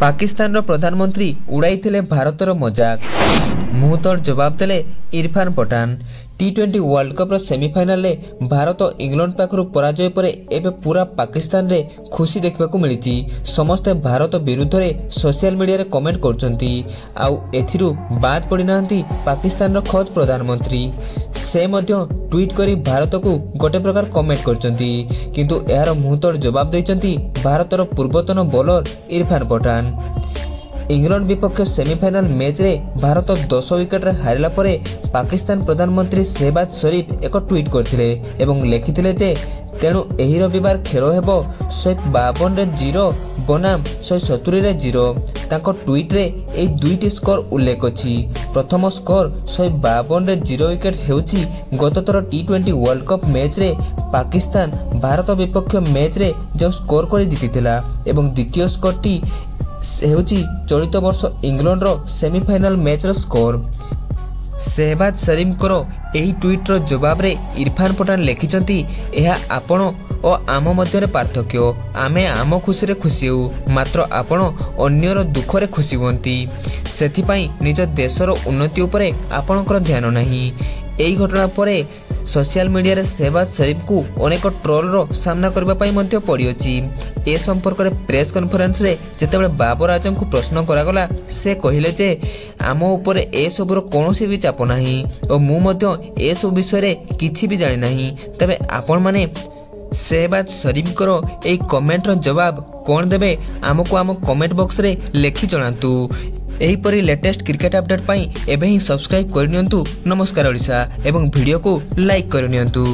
पाकिस्तान प्रधानमंत्री उड़ाई भारतर मजाक मुहतोड़ जवाब देले Irfan Pathan. T20 world cup semifinal Bharat England पाखरु पराजय पर एबे पूरा पाकिस्तान रे खुशी देखा मिली। समस्ते भारत विरुद्ध रे सोशल मीडिया रे कमेंट करछंती। आउ एथिरु बाद पड़ी नांती पाकिस्तान रो खुद प्रधानमंत्री से मध्य ट्वीट करी भारत को गोटे प्रकार कमेंट करछंती, किंतु यार मुहतोड़ जवाब दैछंती भारतर पूर्वतन बॉलर इरफान पठान। इंग्लैंड विपक्ष सेमिफाइनाल मैच रे भारत 10 विकेट रे हारिला परे पाकिस्तान प्रधानमंत्री शहबाज शरीफ एक ट्वीट करथिले एवं लिखिथिले जे तेणु एही रविवार खेल हेबो 152 रे 0 बनाम 170 रे 0। तांको ट्वीट रे एई दुईटी स्कोर उल्लेख अछि। प्रथम स्कोर 152 रे 0 विकेट हेउछि गतथर T20 वर्ल्ड कप मैच रे पाकिस्तान भारत विपक्ष मैच रे जो स्कोर करि जितिथिला एवं द्वितीय स्कोर टी चलित वर्ष इंग्लैंड रो सेमिफाइनाल मैच रो स्कोर। शहबाज शरीफ को यही ट्वीट रो जवाब रे इरफान पठान लिखिछंती एहा आपण और आम मध्य पार्थक्य। आमे आम खुशी रे खुशी हो, मात्र आपण अन्यर दुख रे खुशी होंती। सेथिपाई निज देशर उन्नति उपरे आपणकर ध्यान नहीं। एही घटना परे सोशल मीडिया रे शहबाज शरीफ को अनेक ट्रोल रो सामना करबा पई मध्य पड़ी अछि। ए संपर्क रे प्रेस कॉन्फ्रेंस रे जेतेबेले बाबर आजम को प्रश्न करागला से कहिले जे आम ऊपर ए सबुर कोनोसी भी चाप नाही और मु मध्य ए सब विषय रे किछि भी जानि नाही। तबे आपण माने शहबाज शरीफ करो ए कमेंट रो जवाब कोन देबे आमको आम कमेंट बॉक्स रे लेखि जणातु। एहीपरि लेटेस्ट क्रिकेट अपडेट पाई एबे ही सब्सक्राइब करनियंतु नमस्कार ओडिशा एवं वीडियो को लाइक करनियंतु।